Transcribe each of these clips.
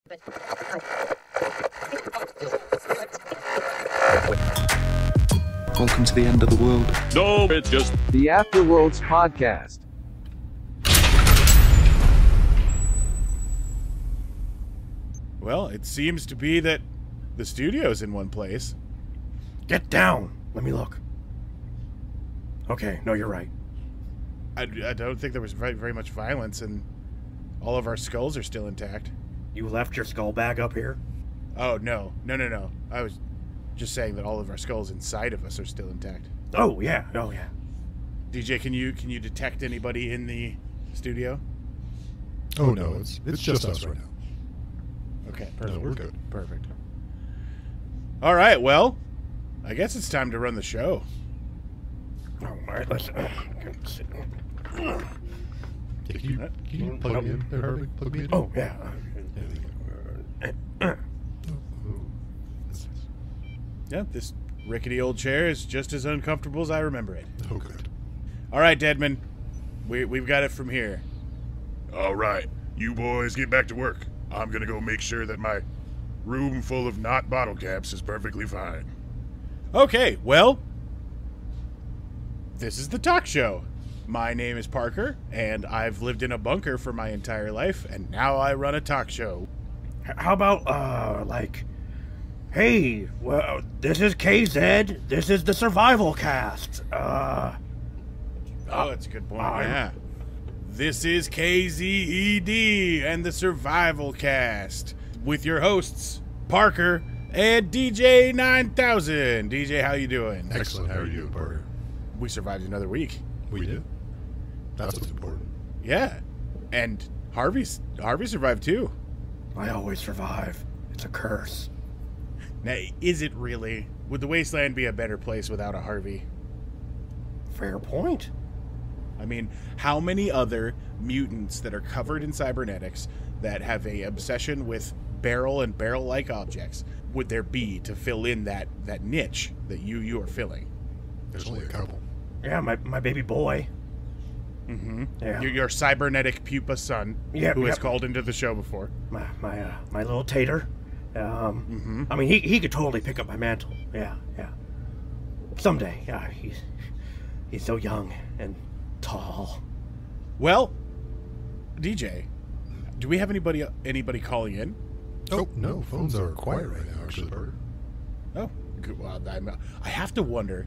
Welcome to the end of the world. No, it's just the Afterworlds podcast. Well, it seems to be that the studio's in one place. Get down! Let me look. Okay, no, you're right. I don't think there was very much violence, and all of our skulls are still intact. You left your skull bag up here? Oh, no. No. I was just saying that all of our skulls inside of us are still intact. Oh, yeah. DJ, can you detect anybody in the studio? Oh, no, it's just us right now. Okay, perfect. No, we're good. Perfect. All right, well, I guess it's time to run the show. All right, let's... Can you plug me in there, Harvey? Plug me in? Oh, yeah. Yeah, this rickety old chair is just as uncomfortable as I remember it. Oh, good. All right, Deadman, we've got it from here. all right. You boys get back to work. I'm gonna go make sure that my room full of not bottle caps is perfectly fine. Okay, well, this is the talk show. My name is Parker, and I've lived in a bunker for my entire life, and now I run a talk show. How about, hey, well, this is KZ, this is the Survival Cast, Oh, that's a good point, yeah. This is KZED and the Survival Cast, with your hosts, Parker and DJ 9000. DJ, how you doing? Excellent. How are you doing, Parker? We survived another week. We did. That's what's important. Yeah, and Harvey survived too. I always survive. It's a curse. Now, is it really? Would the wasteland be a better place without a Harvey? Fair point. I mean, how many other mutants that are covered in cybernetics that have a obsession with barrel and barrel-like objects would there be to fill in that niche that you are filling? There's only a couple. Yeah, my baby boy. Mm-hmm. Yeah. Your cybernetic pupa son, who has called into the show before. My little tater. I mean, he could totally pick up my mantle. Yeah. Someday. Yeah, he's so young and tall. Well, DJ, do we have anybody calling in? Oh, no. Phones are quiet right now, actually, Parker. Oh, good. Well, I have to wonder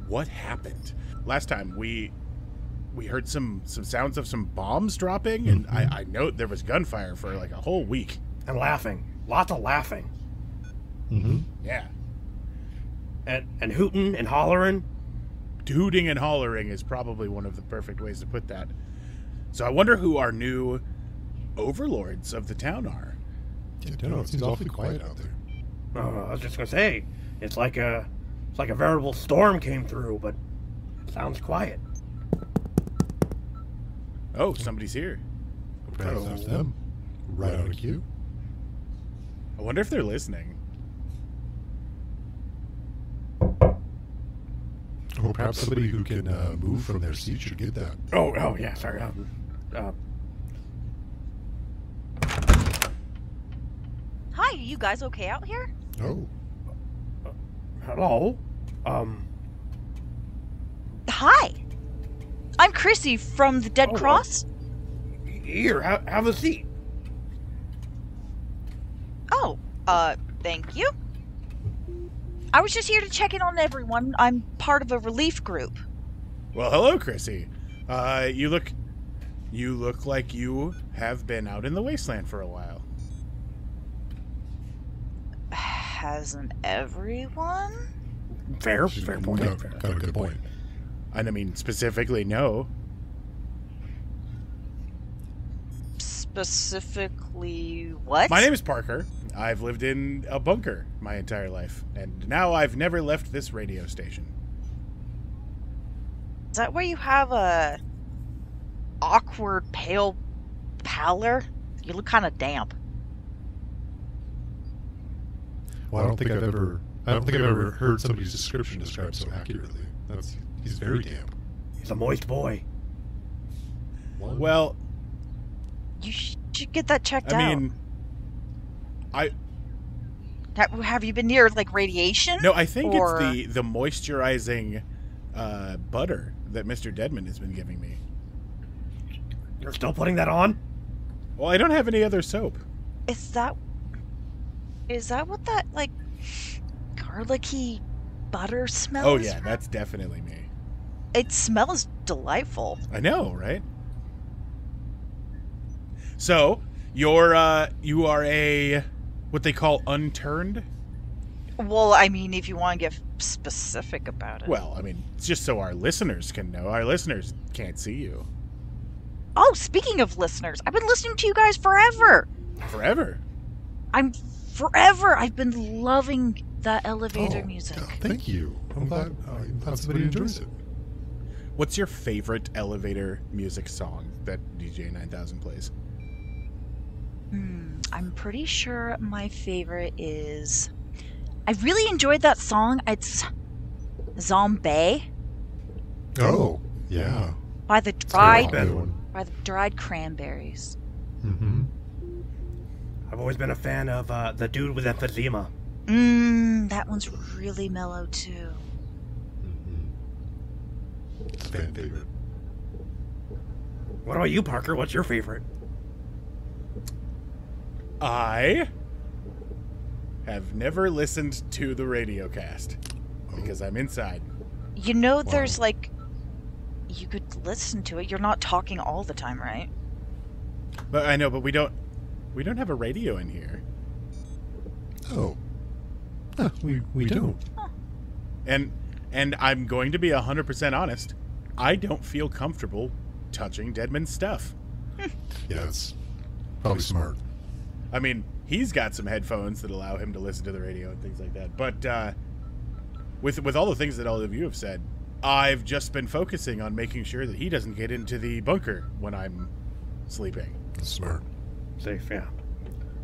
what happened. Last time we heard some sounds of some bombs dropping, and I know there was gunfire for like a whole week. And laughing. Lots of laughing. Mm-hmm. Yeah. And hooting and hollering. Hooting and hollering is probably one of the perfect ways to put that. So I wonder who our new overlords of the town are. Yeah, I know, it seems awfully quiet out there. I was just gonna say, it's like a veritable storm came through, but it sounds quiet. Oh, somebody's here. Perhaps that's them. Right on cue. I wonder if they're listening. Or perhaps somebody who can move from their seat should get that. Oh yeah, sorry. Hi, are you guys okay out here? Oh. Hello? Hi. I'm Crissie from the Dead Cross. Here, have a seat. Oh, thank you. I was just here to check in on everyone. I'm part of a relief group. Well, hello, Crissie. You look like you have been out in the wasteland for a while. Hasn't everyone? Fair point. Got a good point. And I mean, specifically, no. Specifically what? My name is Parker. I've lived in a bunker my entire life, and now I've never left this radio station. Is that where you have a awkward pale pallor? You look kind of damp. Well, I don't think I've ever heard somebody's description described so accurately. He's very damp. He's a moist boy. Well, You should get that checked out. I mean, Have you been near like radiation? No, I think or... it's the moisturizing butter that Mr. Deadman has been giving me. You're still putting that on? Well, I don't have any other soap. Is that what that like garlicky butter smells? Oh yeah, that's definitely me. It smells delightful. I know, right? So you are a what they call unturned. Well, I mean, if you want to get specific about it. Well, I mean, it's just so our listeners can know. Our listeners can't see you. Oh, speaking of listeners, I've been listening to you guys forever. Forever? I've been loving that elevator music. Thank you. I'm glad somebody enjoys it. What's your favorite elevator music song that DJ 9000 plays? I'm pretty sure my favorite is... I really enjoyed that song. It's Zombie. Oh, yeah. By the Dried Cranberries. Mm-hmm. I've always been a fan of the dude with emphysema. That one's really mellow too. It's a fan favorite. What about you, Parker? What's your favorite? I have never listened to the radio cast because I'm inside. You know, there's like... You could listen to it. You're not talking all the time, right? But I know, but we don't have a radio in here. Oh. Huh, we don't. Huh. And I'm going to be 100% honest. I don't feel comfortable touching Deadman's stuff. Yeah, it's probably smart. I mean, he's got some headphones that allow him to listen to the radio and things like that. But with all the things that all of you have said, I've just been focusing on making sure that he doesn't get into the bunker when I'm sleeping. That's smart. Safe, yeah.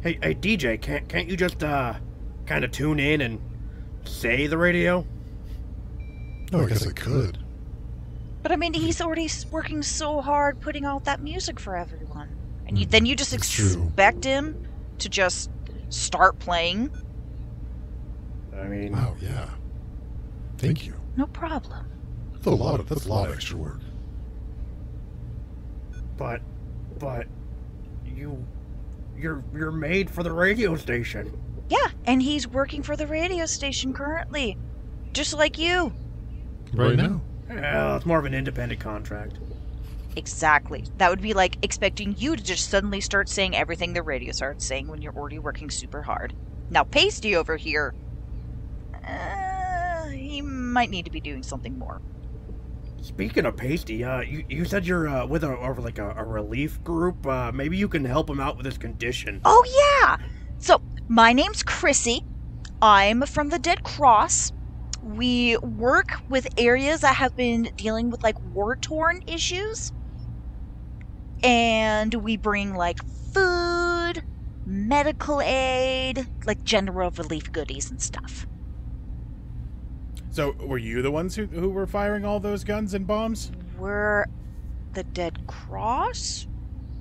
Hey, DJ, can't you just kind of tune in and say the radio? Oh, I guess I could. But I mean, he's already working so hard putting out that music for everyone. And then you just expect him to just start playing? I mean... Wow, yeah. Thank you. No problem. That's a lot of extra work. But you're made for the radio station. Yeah, and he's working for the radio station currently. Just like you. Right now. Yeah, it's more of an independent contract. Exactly. That would be like expecting you to just suddenly start saying everything the radio starts saying when you're already working super hard. Now, Pasty over here, he might need to be doing something more. Speaking of Pasty, you said you're with a relief group. Maybe you can help him out with his condition. Oh, yeah! So, my name's Crissie. I'm from the Dead Cross. We work with areas that have been dealing with, like, war-torn issues. And we bring, like, food, medical aid, like, general relief goodies and stuff. So, were you the ones who were firing all those guns and bombs? We're the Dead Cross?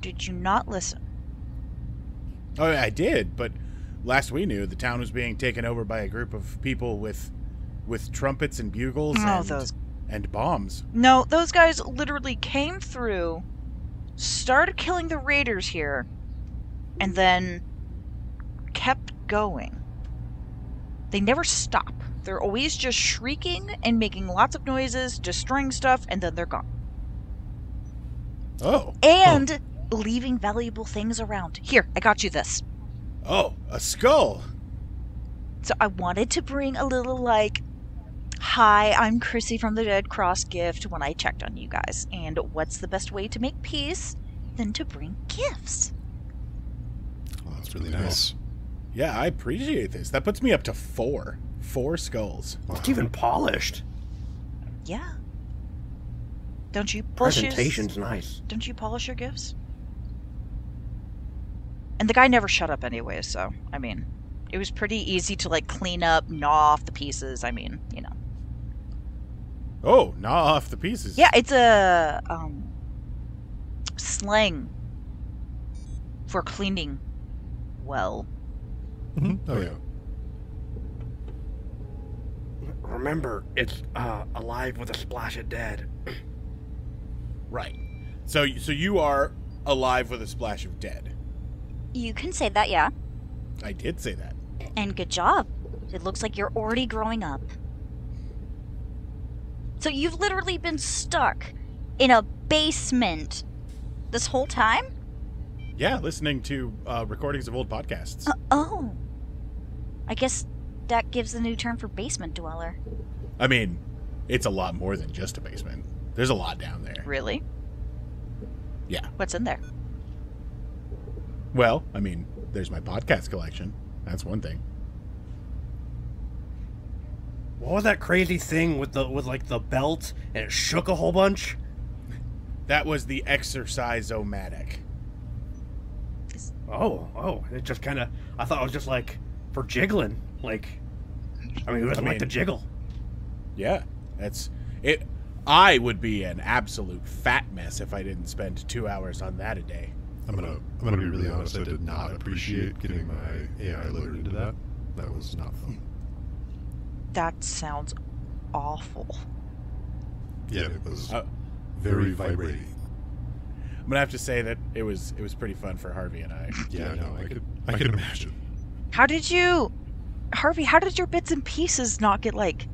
Did you not listen? Oh, I did, but last we knew, the town was being taken over by a group of people with trumpets and bugles and bombs. No, those guys literally came through, started killing the raiders here, and then kept going. They never stop. They're always just shrieking and making lots of noises, destroying stuff, and then they're gone. Oh. And leaving valuable things around. Here, I got you this. Oh, a skull. So I wanted to bring a little, like, hi, I'm Crissie from the Dead Cross gift when I checked on you guys. And what's the best way to make peace than to bring gifts? Oh, that's really nice. Yeah, I appreciate this. That puts me up to 4. 4 skulls. Wow. It's even polished. Yeah. Don't you polish Presentation's nice. Don't you polish your gifts? And the guy never shut up anyway, so, I mean, it was pretty easy to, like, clean up, gnaw off the pieces. I mean, you know. Oh, gnaw off the pieces. Yeah, it's a, slang for cleaning well. Mm-hmm. Oh, yeah. Remember, it's alive with a splash of dead. Right. So you are alive with a splash of dead. You can say that, yeah. I did say that. And good job. It looks like you're already growing up. So you've literally been stuck in a basement this whole time? Yeah, listening to recordings of old podcasts. Oh. I guess that gives the new term for basement dweller. I mean, it's a lot more than just a basement. There's a lot down there. Really? Yeah. What's in there? Well, I mean, there's my podcast collection. That's one thing. What was that crazy thing with the belt and it shook a whole bunch? That was the exercise-o-matic. Oh, it just kind of, I thought it was just like for jiggling. Like, I mean, who doesn't like to jiggle? Yeah, that's it. I would be an absolute fat mess if I didn't spend 2 hours on that a day. I'm gonna be really honest. I did not appreciate getting my AI loaded into that. That was not fun. That sounds awful. Yeah, it was very vibrating. I'm gonna have to say that it was pretty fun for Harvey and I. Yeah, no, I could imagine. How did your bits and pieces not get, like,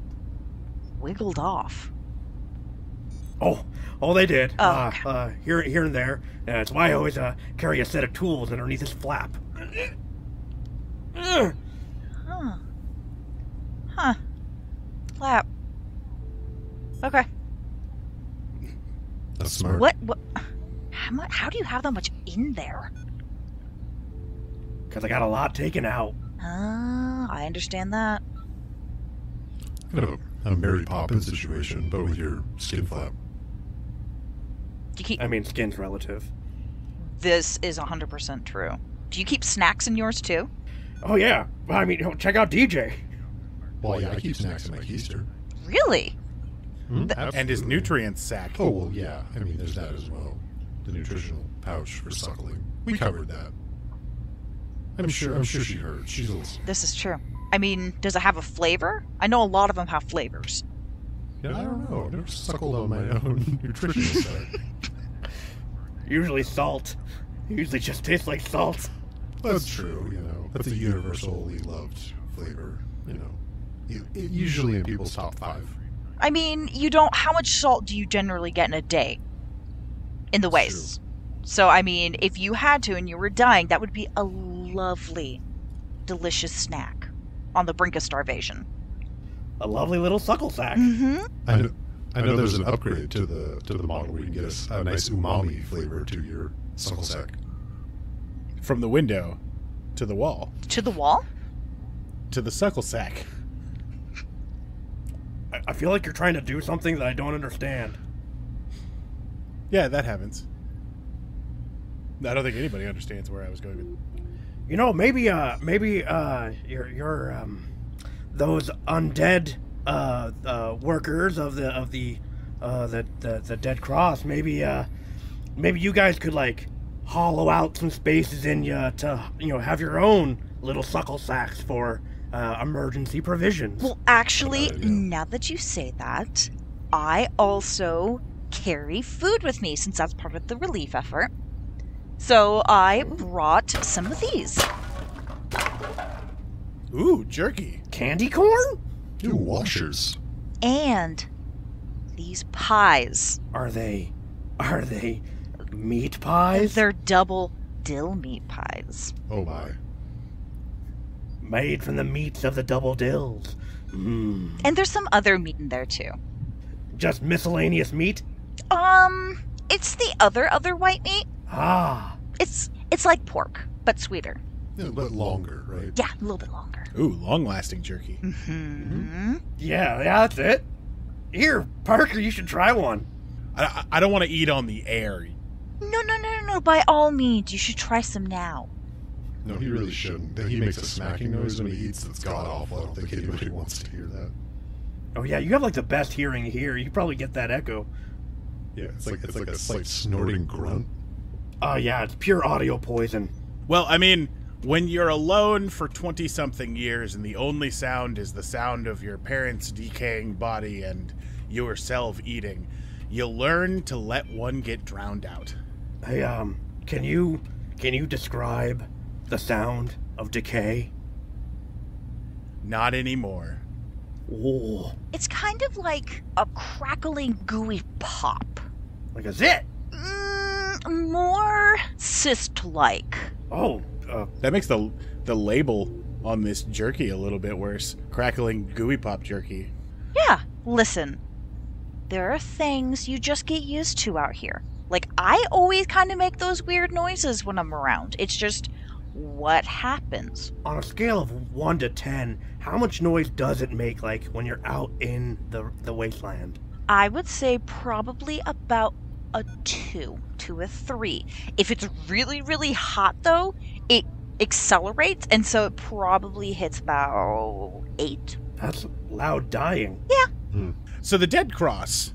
wiggled off? Oh, they did. Oh, okay. Here and there. That's why I always carry a set of tools underneath this flap. Huh. Flap. Okay. That's smart. What? How do you have that much in there? Because I got a lot taken out. I understand that. Kind of a Mary Poppins situation, but with your skin flap. Do you keep? I mean, skin's relative. This is 100% true. Do you keep snacks in yours too? Oh, yeah. I mean, check out DJ. Well, yeah, I keep snacks in my keister. Really? And his nutrients sack. Oh, well, yeah. I mean, there's that as well. The nutritional pouch for suckling. We covered that. I'm sure she heard. She's listening. This is true. I mean, does it have a flavor? I know a lot of them have flavors. Yeah, I don't know. I've never suckled on my own nutritional sack. Usually salt. It usually just tastes like salt. That's true, you know. That's a universally loved flavor, you know. Usually in people's top 5. I mean, how much salt do you generally get in a day? In the waste. So, I mean, if you had to and you were dying, that would be a lovely, delicious snack on the brink of starvation. A lovely little suckle sack. Mm-hmm. I know there's an upgrade to the model where you can get a nice umami flavor to your suckle sack. From the window to the wall. To the wall? To the suckle sack. I feel like you're trying to do something that I don't understand. Yeah, that happens. I don't think anybody understands where I was going with. You know, maybe your those undead workers of the Dead Cross. Maybe you guys could like hollow out some spaces in you to have your own little suckle sacks for emergency provisions. Well, actually, now that you say that, I also carry food with me since that's part of the relief effort. So I brought some of these. Ooh, jerky. Candy corn? Ooh, washers. And these pies. Are they meat pies? They're double dill meat pies. Oh my. Made from the meats of the double dills. And there's some other meat in there too. Just miscellaneous meat? It's the other white meat. Ah. It's like pork, but sweeter. Yeah, but longer, right? Yeah, a little bit longer. Ooh, long-lasting jerky. Mm-hmm. Yeah, that's it. Here, Parker, you should try one. I don't want to eat on the air. No. By all means, you should try some now. No, he really shouldn't. He makes a smacking noise when he eats that's god-awful. I don't think anybody wants to hear that. Oh yeah, you have like the best hearing here. You probably get that echo. Yeah, it's like a slight snorting grunt. Oh yeah, it's pure audio poison. Well, I mean, When you're alone for 20-something years and the only sound is the sound of your parents' decaying body and yourself eating, you'll learn to let one get drowned out. Hey, can you describe the sound of decay? Not anymore. Ooh, It's kind of like a crackling gooey pop. like a zit. More cyst-like. Oh, That makes the label on this jerky a little bit worse. Crackling gooey pop jerky. Yeah, listen. There are things you just get used to out here. Like, I always kind of make those weird noises when I'm around. It's just what happens. on a scale of 1 to 10, how much noise does it make, like, when you're out in the wasteland? I would say probably about a 2 to a 3. If it's really, really hot, though, it accelerates, and so it probably hits about 8. That's loud dying. So the Dead Cross.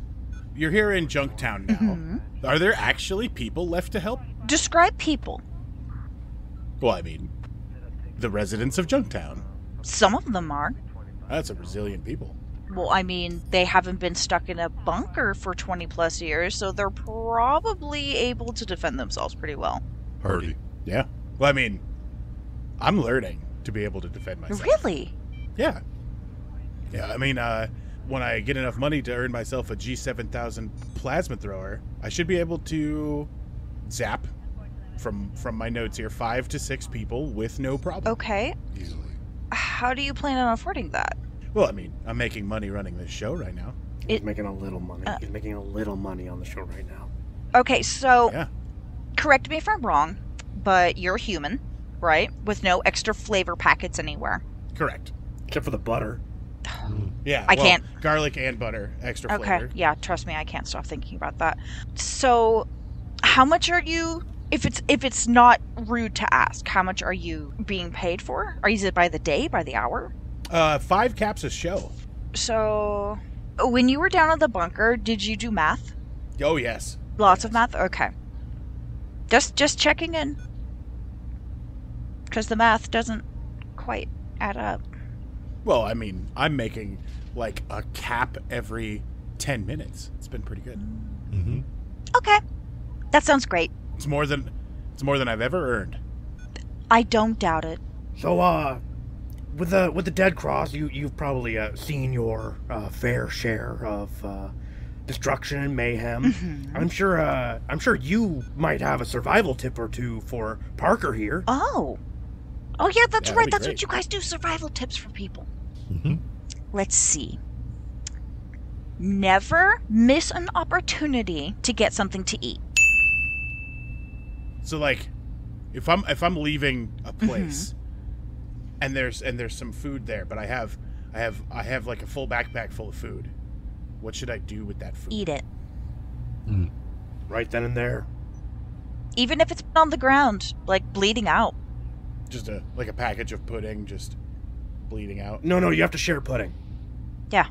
You're here in Junktown now. Are there actually people left to help? Describe people. Well, I mean, the residents of Junktown. Some of them are. That's a resilient people. Well, I mean, they haven't been stuck in a bunker for 20 plus years, so they're probably able to defend themselves pretty well. Hardy. Yeah. Well, I mean, I'm learning to be able to defend myself. Really? Yeah. Yeah, I mean, when I get enough money to earn myself a G7000 plasma thrower, I should be able to zap, from my notes here, 5 to 6 people with no problem. Okay. Easily. How do you plan on affording that? Well, I mean, I'm making money running this show right now. He's making a little money. He's making a little money on the show right now. Okay, so Yeah. correct me if I'm wrong, but you're human, right? With no extra flavor packets anywhere. Correct. Except for the butter. Yeah. I well, can't- Garlic and butter, extra Okay, flavor. yeah, trust me, I can't stop thinking about that. So, how much are you? If it's not rude to ask, how much are you being paid for? Is it by the day, by the hour? 5 caps a show. So, when you were down at the bunker, did you do math? Oh, yes. Lots of math? Okay. Just checking in. Because the math doesn't quite add up. Well, I mean, I'm making like a cap every 10 minutes. It's been pretty good. Mm-hmm. Okay. That sounds great. It's more than I've ever earned. I don't doubt it. So, with the Dead Cross, you've probably seen your fair share of destruction and mayhem. I'm sure you might have a survival tip or two for Parker here. Oh, yeah, that's Yeah, right. that'd be That's great. what you guys do, survival tips for people. Mm-hmm. Let's see. Never miss an opportunity to get something to eat. So like, if I'm leaving a place, and there's some food there, but I have like a full backpack full of food. What should I do with that food? Eat it. Right then and there. Even if it's on the ground, like bleeding out. Just a package of pudding, just bleeding out. No, you have to share pudding. Yeah.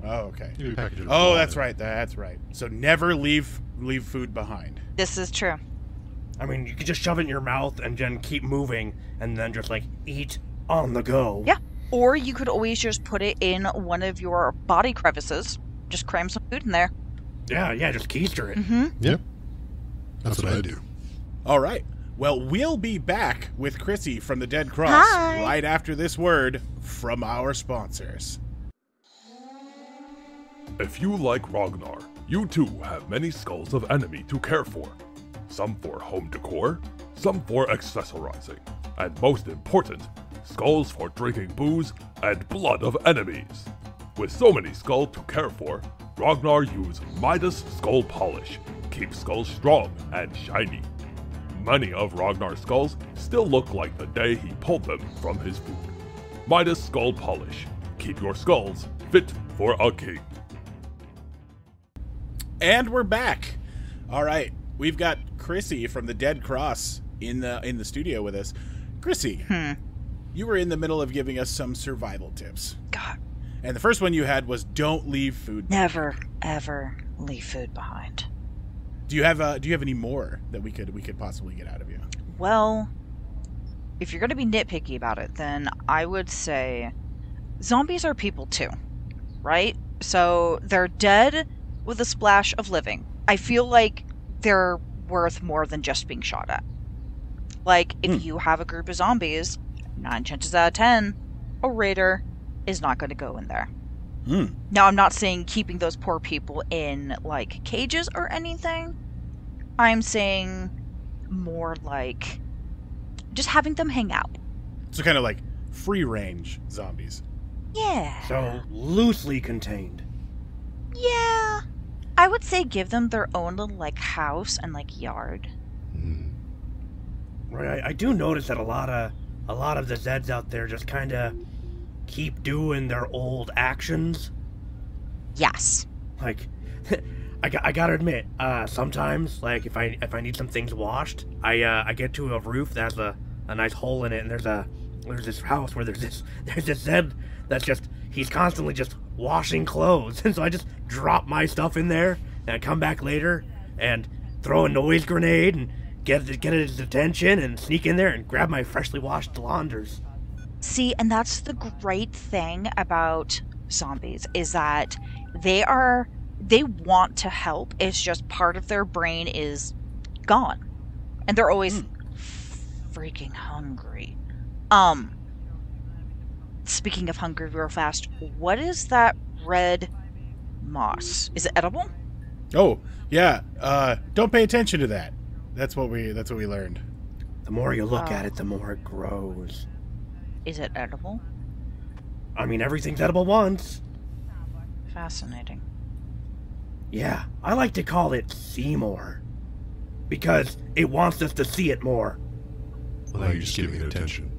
Oh, okay. Maybe package it Oh, up. that's right. That's right. So never leave food behind. This is true. I mean, you could just shove it in your mouth and then keep moving and then just, like, eat on the go. Yeah. Or you could always just put it in one of your body crevices. Just cram some food in there. Yeah, just keister it. Yep. That's what I do. All right. Well, we'll be back with Crissie from the Dead Cross Hi. right after this word from our sponsors. If you like Ragnar, you too have many skulls of enemy to care for. Some for home decor, some for accessorizing, and most important, skulls for drinking booze and blood of enemies. With so many skulls to care for, Ragnar used Midas Skull Polish, keeps skulls strong and shiny. Many of Ragnar's skulls still look like the day he pulled them from his food. Midas Skull Polish, keep your skulls fit for a king. And we're back. All right. We've got Crissie from the Dead Cross in the studio with us. Crissie, you were in the middle of giving us some survival tips. God, And the first one you had was don't leave food. never, ever leave food behind. Do you have any more that we could possibly get out of you? Well, if you're going to be nitpicky about it, then I would say zombies are people too, right? So they're dead with a splash of living. I feel like they're worth more than just being shot at. Like, if you have a group of zombies, 9 chances out of 10, a raider is not going to go in there. Now, I'm not saying keeping those poor people in, like, cages or anything. I'm saying more like just having them hang out. So kind of like free-range zombies. Yeah. So, loosely contained. Yeah. I would say give them their own little, like, house and, like, yard. Right, I do notice that a lot of the Zeds out there just kind of keep doing their old actions. Yes. Like, I gotta admit, sometimes, like, if I need some things washed, I get to a roof that has a nice hole in it, and there's this house where there's this Zed that's just, he's constantly just washing clothes, and so I just drop my stuff in there, and I come back later and throw a noise grenade and get his attention and sneak in there and grab my freshly washed launders. See, and that's the great thing about zombies, is that they want to help. It's just part of their brain is gone. And they're always freaking hungry. Speaking of hungry real fast, what is that red moss? Is it edible? Oh, yeah. Don't pay attention to that. That's what we learned. The more you look at it, the more it grows. Is it edible? I mean, everything's edible once. Fascinating. Yeah, I like to call it see more. Because it wants us to see it more. Well, now you're just giving it attention.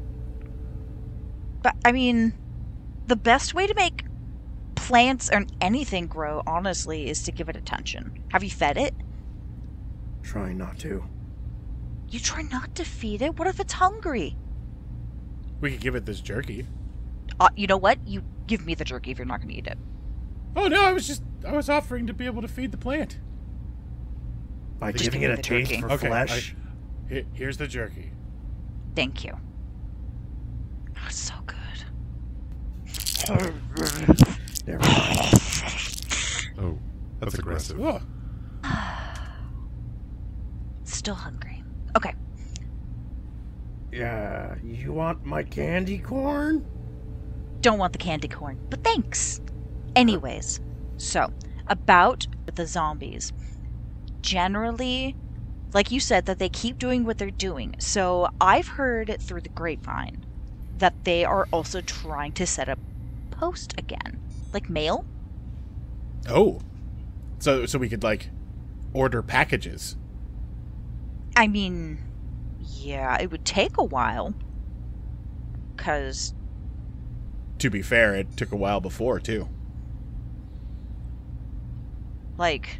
But, I mean, the best way to make plants or anything grow, honestly, is to give it attention. Have you fed it? Trying not to. You try not to feed it? What if it's hungry? We could give it this jerky. You know what? You give me the jerky if you're not going to eat it. Oh, no, I was offering to be able to feed the plant. By Just giving give it me a the taste jerky. for Okay, flesh. Here's the jerky. Thank you. Oh, so good. Never mind. Oh, that's aggressive. Oh, Still hungry. Okay. Yeah, you want my candy corn? Don't want the candy corn, but thanks. Anyways, so, about the zombies. Generally, like you said, that they keep doing what they're doing. So, I've heard it through the grapevine that they are also trying to set up post again. Like mail? oh. So we could, like, order packages. I mean, yeah, it would take a while. 'Cause, To be fair, it took a while before, too. like,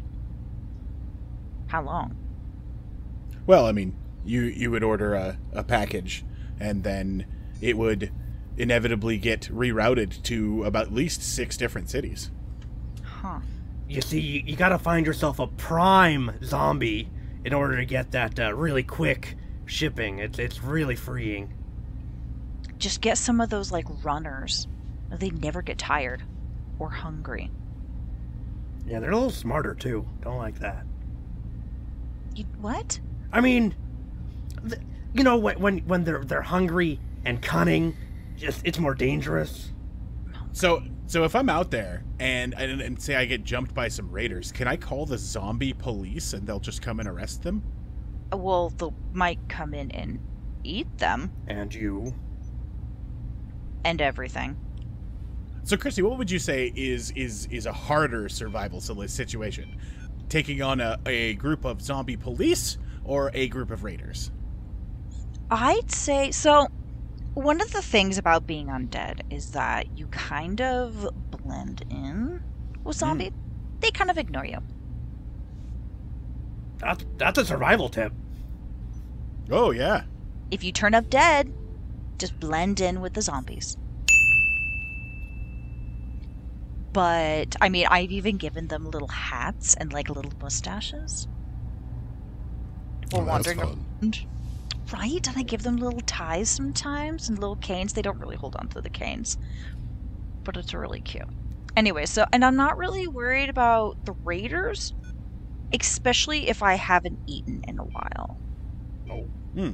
how long? Well, I mean, you would order a package, and then it would inevitably get rerouted to about at least 6 different cities. Huh. You see, you gotta find yourself a prime zombie in order to get that really quick shipping. It's really freeing. Just get some of those, like, runners. They never get tired or hungry. Yeah, they're a little smarter too. Don't like that. What? I mean, you know, when they're hungry and cunning, just it's more dangerous. So if I'm out there and say I get jumped by some raiders, can I call the zombie police and they'll just come and arrest them? Well, they might come in and eat them And you. and everything. So, Crissie, what would you say is a harder survival situation? Taking on a group of zombie police or a group of raiders? I'd say so. One of the things about being undead is that you kind of blend in with zombies. They kind of ignore you. That's a survival tip. Oh, yeah. If you turn up dead, just blend in with the zombies. But, I mean, I've even given them little hats and, like, little mustaches. Or Oh, that's wandering fun. around. right? And I give them little ties sometimes and little canes. They don't really hold on to the canes, but it's really cute. Anyway, so, and I'm not really worried about the raiders, especially if I haven't eaten in a while. Oh. Hmm.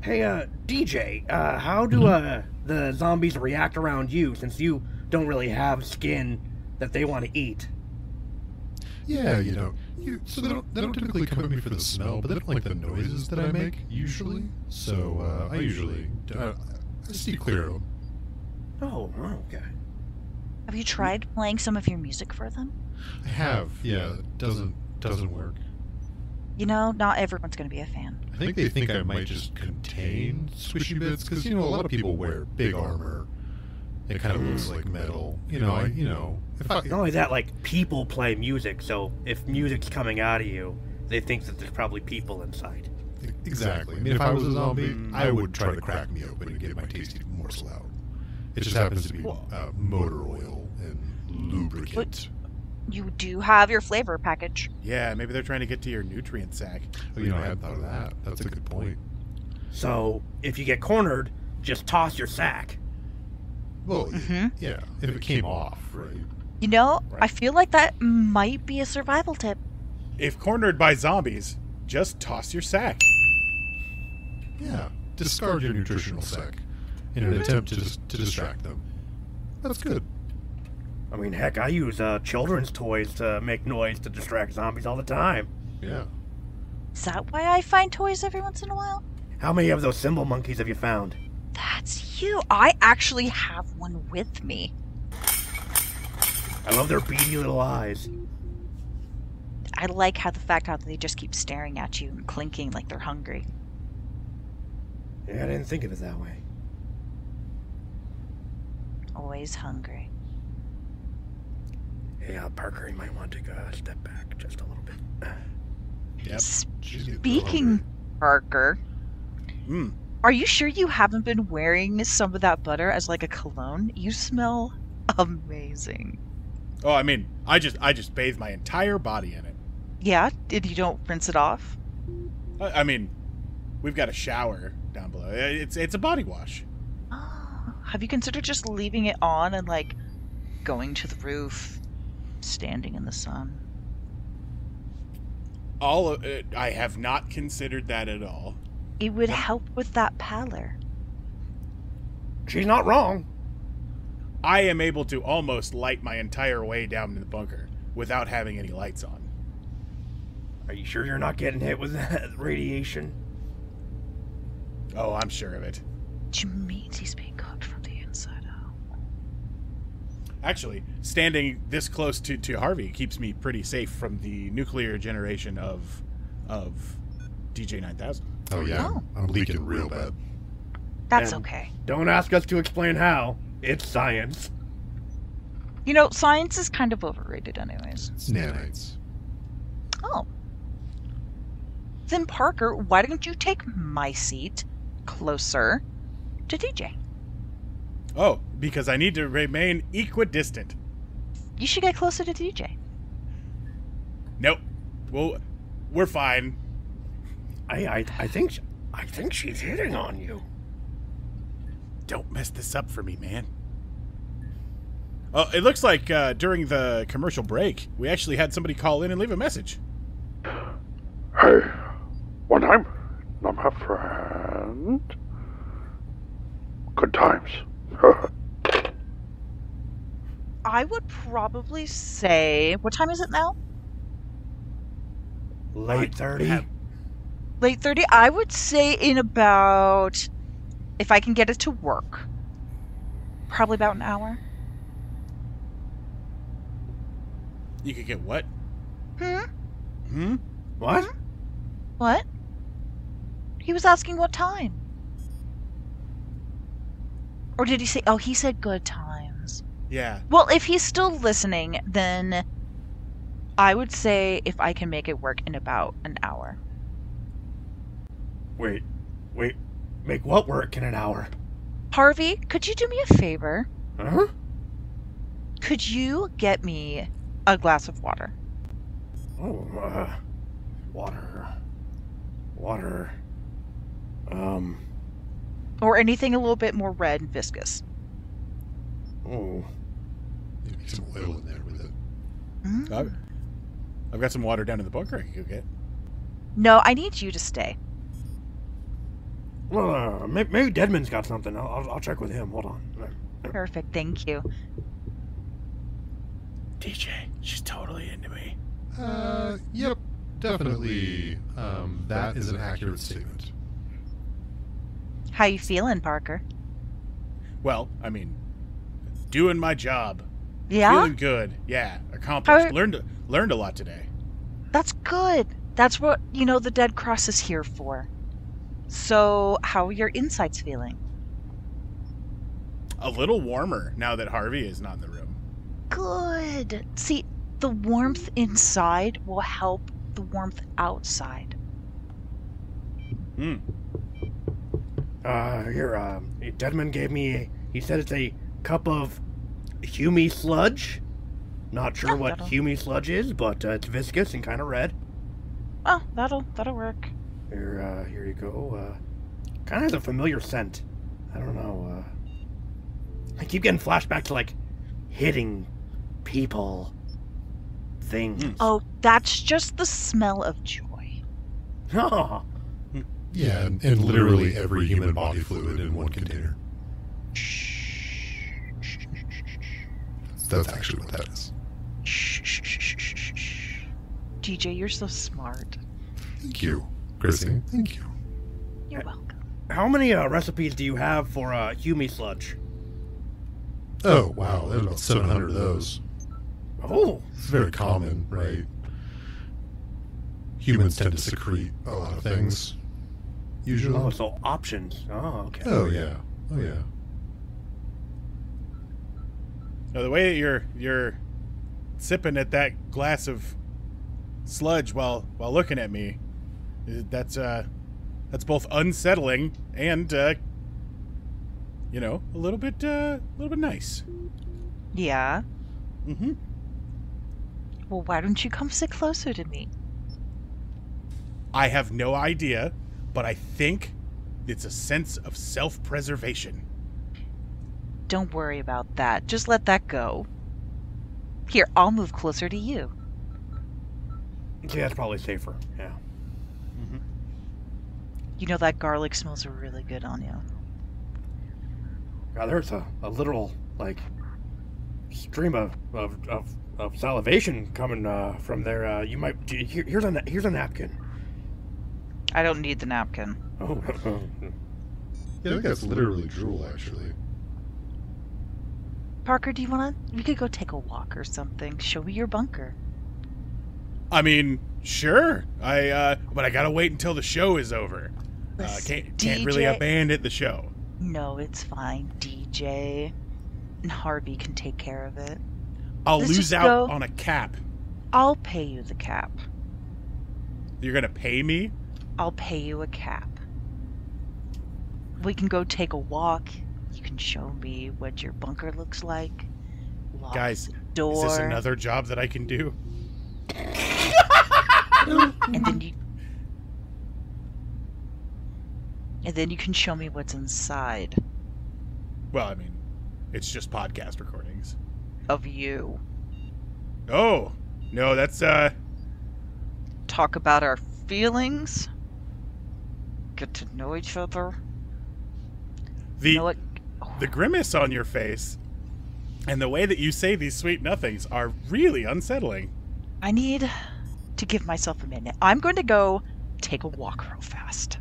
Hey, DJ, how do, the zombies react around you, since you don't really have skin that they want to eat? Yeah, so they don't typically come at me for the smell, but they don't like the noises that I make, usually. So, I usually, I steer clear of them. Oh, okay. Have you tried playing some of your music for them? I have, yeah, it doesn't work. You know, not everyone's going to be a fan. I think they think I might just contain squishy bits, because, a lot of people wear big armor. It kind of looks like metal. If I... Not only that, like, people play music, so if music's coming out of you, they think that there's probably people inside. Exactly. I mean, if I was a zombie, I would try to crack me open and get my tasty morsel out. It just happens to be motor oil and lubricant. You do have your flavor package. Yeah, maybe they're trying to get to your nutrient sack. Oh, I hadn't thought of that. That's a good point. So, if you get cornered, just toss your sack. Well, yeah, if it came off, right? I feel like that might be a survival tip. If cornered by zombies, just toss your sack. Yeah, discard your nutritional sack in an attempt to distract them. That's good. I mean, heck, I use children's toys to make noise to distract zombies all the time. Yeah. Is that why I find toys every once in a while? How many of those symbol monkeys have you found? That's you. I actually have one with me. I love their beady little eyes. I like how they just keep staring at you and clinking like they're hungry. Yeah, I didn't think of it that way. Always hungry. Hey, Parker, you might want to take a step back just a little bit. Yep. Speaking, Parker, are you sure you haven't been wearing some of that butter as like a cologne? You smell amazing. Oh, I mean, I just bathe my entire body in it. Yeah? Did you don't rinse it off? I mean, we've got a shower down below. It's a body wash. Oh, have you considered just leaving it on and like going to the roof, standing in the sun? I have not considered that at all. It would help with that pallor. She's not wrong. I am able to almost light my entire way down in the bunker without having any lights on. Are you sure you're not getting hit with that radiation? Oh, I'm sure of it. Which means he's being cooked from the inside out. Actually, standing this close to Harvey keeps me pretty safe from the nuclear generation of DJ 9000. Oh, yeah. Oh. I'm leaking real bad. That's And okay. Don't ask us to explain how. It's science. Science is kind of overrated anyways. It's nanites. Oh. Then Parker, why don't you take my seat closer to DJ? Oh, because I need to remain equidistant. You should get closer to DJ. Nope. Well, we're fine. I think she's hitting on you. Don't mess this up for me, man. Oh, it looks like during the commercial break, we actually had somebody call in and leave a message. Hey, one time, not my friend. Good times. I would probably say, what time is it now? Late 30? Late 30? I would say in about, if I can get it to work, probably about an hour. You could get what? What? What? He was asking what time. Or did he say, oh, he said good times. Yeah. Well, if he's still listening, then I would say if I can make it work in about an hour. Wait. Make what work in an hour? Harvey, could you do me a favor? Huh? Could you get me a glass of water? Oh, water. Water. Or anything a little bit more red and viscous. Oh. Maybe some oil in there with it. I've got some water down in the bunker I can go get. No, I need you to stay. Well, maybe Deadman's got something. I'll check with him. Hold on. Perfect, thank you. DJ, she's totally into me. Yep, definitely. That is an accurate statement. How you feeling, Parker? Well, I mean, doing my job. Yeah? Feeling good. Yeah, accomplished. How- Learned a lot today. That's good. That's what, the Dead Cross is here for. So, how are your insides feeling? A little warmer now that Harvey is not in the room. Good. See, the warmth inside will help the warmth outside. Deadman gave me, he said it's a cup of Humy sludge. Not sure what Humy sludge is, but it's viscous and kind of red. Oh, that'll work. Here you go. Kind of has a familiar scent. I don't know. I keep getting flashbacks to, like, hitting people, things. Oh, that's just the smell of joy. Oh. Yeah, and literally every human body fluid in one container. That's actually what that is. DJ, you're so smart. Thank you, Crissie. Thank you. You're welcome. How many recipes do you have for Humy sludge? Oh, wow, there's about 700 of those. Oh. It's very common, right? Humans tend to secrete a lot of things, usually. Oh, so options. Oh, okay. Oh, yeah. Oh, yeah. Now, the way that you're sipping at that glass of sludge while looking at me, that's both unsettling and a little bit nice. Yeah? Mm-hmm. Well, why don't you come sit closer to me? I have no idea, but I think it's a sense of self-preservation. Don't worry about that. Just let that go. Here, I'll move closer to you. Yeah, that's probably safer. Yeah. Mm-hmm. You know that garlic smells really good on you. God, there's a literal, like, stream of salivation coming from there. You might... Here's a napkin. I don't need the napkin. Oh. Yeah, I think that's literally drool, actually. Parker, do you want to... We could go take a walk or something. Show me your bunker. I mean, sure. But I gotta wait until the show is over. Can't really abandon the show. No, it's fine, DJ. And Harvey can take care of it. I'll lose out on a cap. I'll pay you the cap. You're gonna pay me? I'll pay you a cap. We can go take a walk. You can show me what your bunker looks like. Lock Guys, the door. is this another job that I can do? And then you can show me what's inside. Well, I mean, it's just podcast recordings. Of you. Oh, no, that's, Talk about our feelings. Get to know each other. The grimace on your face and the way that you say these sweet nothings are really unsettling. I need to give myself a minute. I'm going to go take a walk real fast.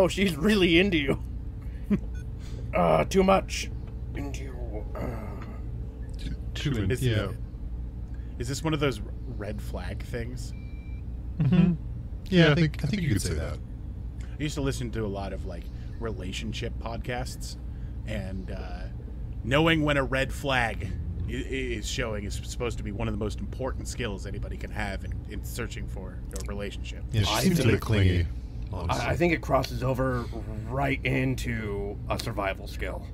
She's really into you. Too much into you. Too into you. Is this one of those red flag things? Mm-hmm. Yeah, I think you could say that. I used to listen to a lot of like relationship podcasts, and knowing when a red flag is showing is supposed to be one of the most important skills anybody can have in searching for a relationship. Yeah, she seems a bit clingy. I think it crosses over right into a survival skill.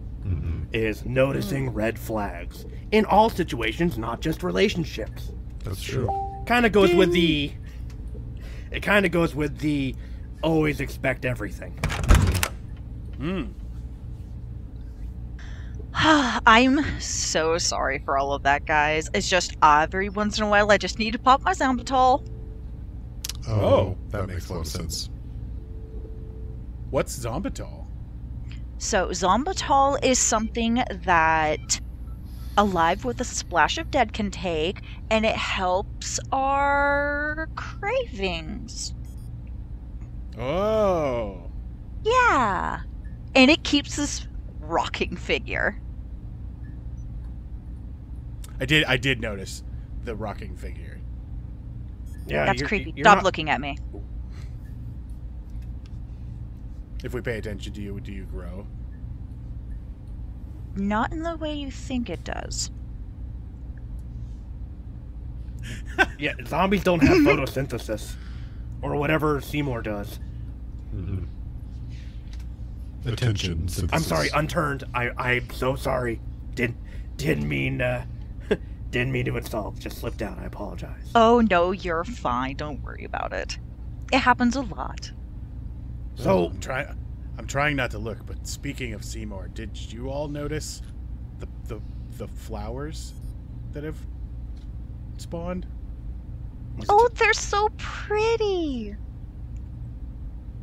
is noticing red flags in all situations, not just relationships. That's true. Kind of goes with the. It kind of goes with the always expect everything. I'm so sorry for all of that, guys. It's just every once in a while I just need to pop my Zombatol. Oh, that makes a lot of sense. What's Zombatol? So Zombatol is something that Alive with a Splash of Dead can take, and it helps our cravings. Oh. Yeah. And it keeps this rocking figure. I did notice the rocking figure. Yeah, That's creepy. You're Stop not- looking at me. If we pay attention to you, do you grow? Not in the way you think it does. Yeah, zombies don't have photosynthesis, or whatever Seymour does. Attention. Synthesis. I'm sorry, unturned. I'm so sorry. Didn't mean to insult. Just slipped out. I apologize. Oh no, you're fine. Don't worry about it. It happens a lot. So I'm trying not to look, but speaking of Seymour, did you all notice the flowers that have spawned? Oh, they're so pretty.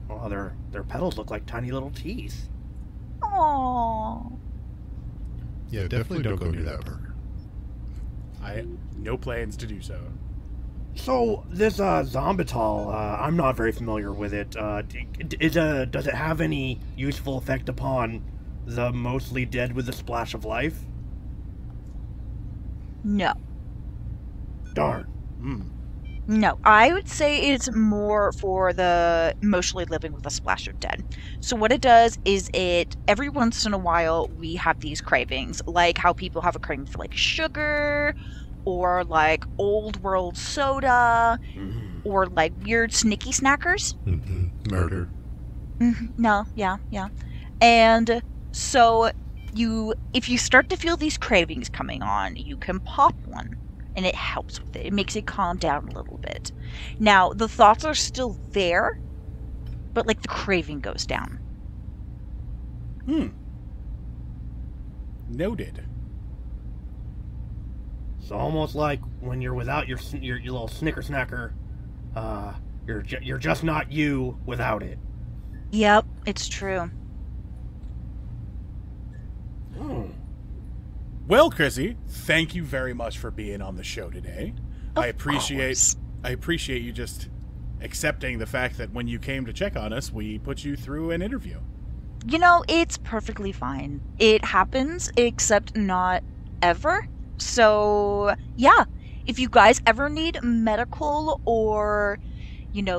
oh, their petals look like tiny little teeth. Aww. Yeah, definitely don't go near that burger. No plans to do so. So this Zombatol, I'm not very familiar with it. Does it have any useful effect upon the mostly dead with a splash of life? No. Darn. No, I would say it's more for the mostly living with a splash of dead. So what it does is every once in a while we have these cravings, like how people have a craving for like sugar, or like old world soda, or like weird snicky snackers. Murder. No, yeah. And so if you start to feel these cravings coming on, you can pop one. And it helps with it. It makes it calm down a little bit. Now, the thoughts are still there, but like the craving goes down. Noted. It's almost like when you're without your little Snicker snacker, you're just not you without it. Yep, it's true. Well, Crissie, thank you very much for being on the show today. I appreciate you just accepting the fact that when you came to check on us, we put you through an interview. You know, it's perfectly fine. It happens, except not ever. So, yeah. If you guys ever need medical or,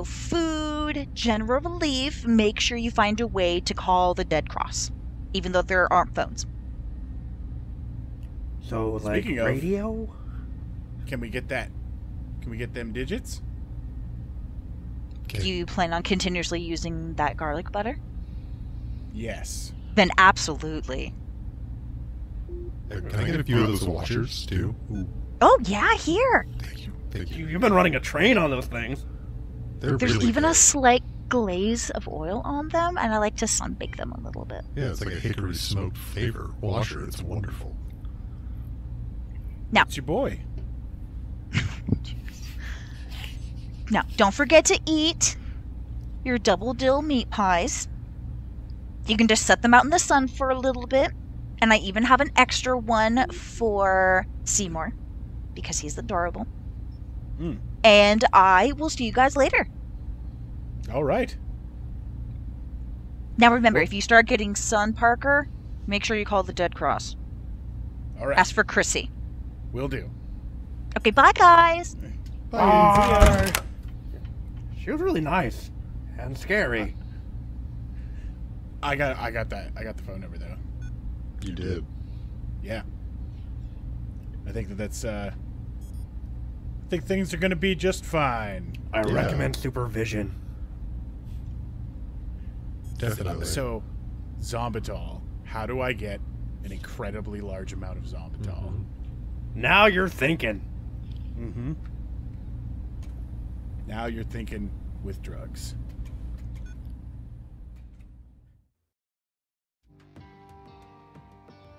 food, general relief, make sure you find a way to call the Dead Cross, even though there aren't phones. So, like, Speaking of- radio? Can we get that? Can we get them digits? Do you plan on continuously using that garlic butter? Yes. Then absolutely. Can I get a few of those washers, too? Ooh, Oh, yeah, here. thank you. You've been running a train on those things. They're There's really even good. a slight glaze of oil on them, and I like to sunbake them a little bit. Yeah, it's like a hickory smoked flavor washer. It's wonderful. It's your boy. Now, don't forget to eat your double dill meat pies. You can just set them out in the sun for a little bit. And I even have an extra one for Seymour, because he's adorable. And I will see you guys later. All right. Now remember, if you start getting sun, Parker, make sure you call the Dead Cross. All right. Ask for Crissie. Will do. Okay, bye guys. Bye. She was really nice and scary. I got that. I got the phone number though. You did. Yeah. I think that's I think things are gonna be just fine. I recommend supervision. Definitely. So, Zombatol, how do I get an incredibly large amount of Zombital. Now you're thinking. Mm-hmm. Now you're thinking with drugs.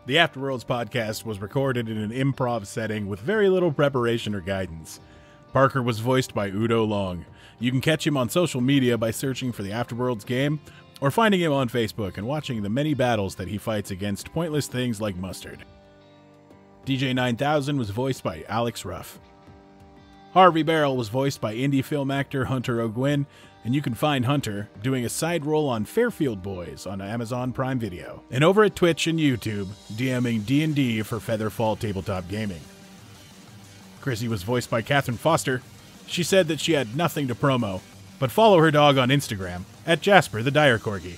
The Afterworlds podcast was recorded in an improv setting with very little preparation or guidance. Parker was voiced by Udo Long. You can catch him on social media by searching for the Afterworlds game, or finding him on Facebook and watching the many battles that he fights against pointless things like mustard. DJ 9000 was voiced by Alex Ruff. Harvey Barrel was voiced by indie film actor Hunter O'Gwyn, and you can find Hunter doing a side role on Fairfield Boys on Amazon Prime Video, and over at Twitch and YouTube, DMing D&D for Featherfall Tabletop Gaming. Crissie was voiced by Catherine Foster. She said that she had nothing to promo, but follow her dog on Instagram, at Jasper the Dire Corgi.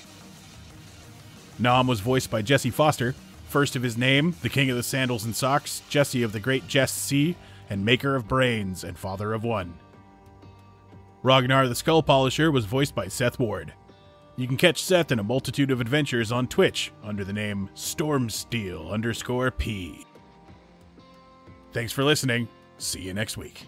Nom was voiced by Jesse Foster, first of his name, the king of the sandals and socks, Jesse of the great Jess C., and maker of brains and father of one. Ragnar the Skull Polisher was voiced by Seth Ward. You can catch Seth in a multitude of adventures on Twitch under the name Stormsteel_P. Thanks for listening. See you next week.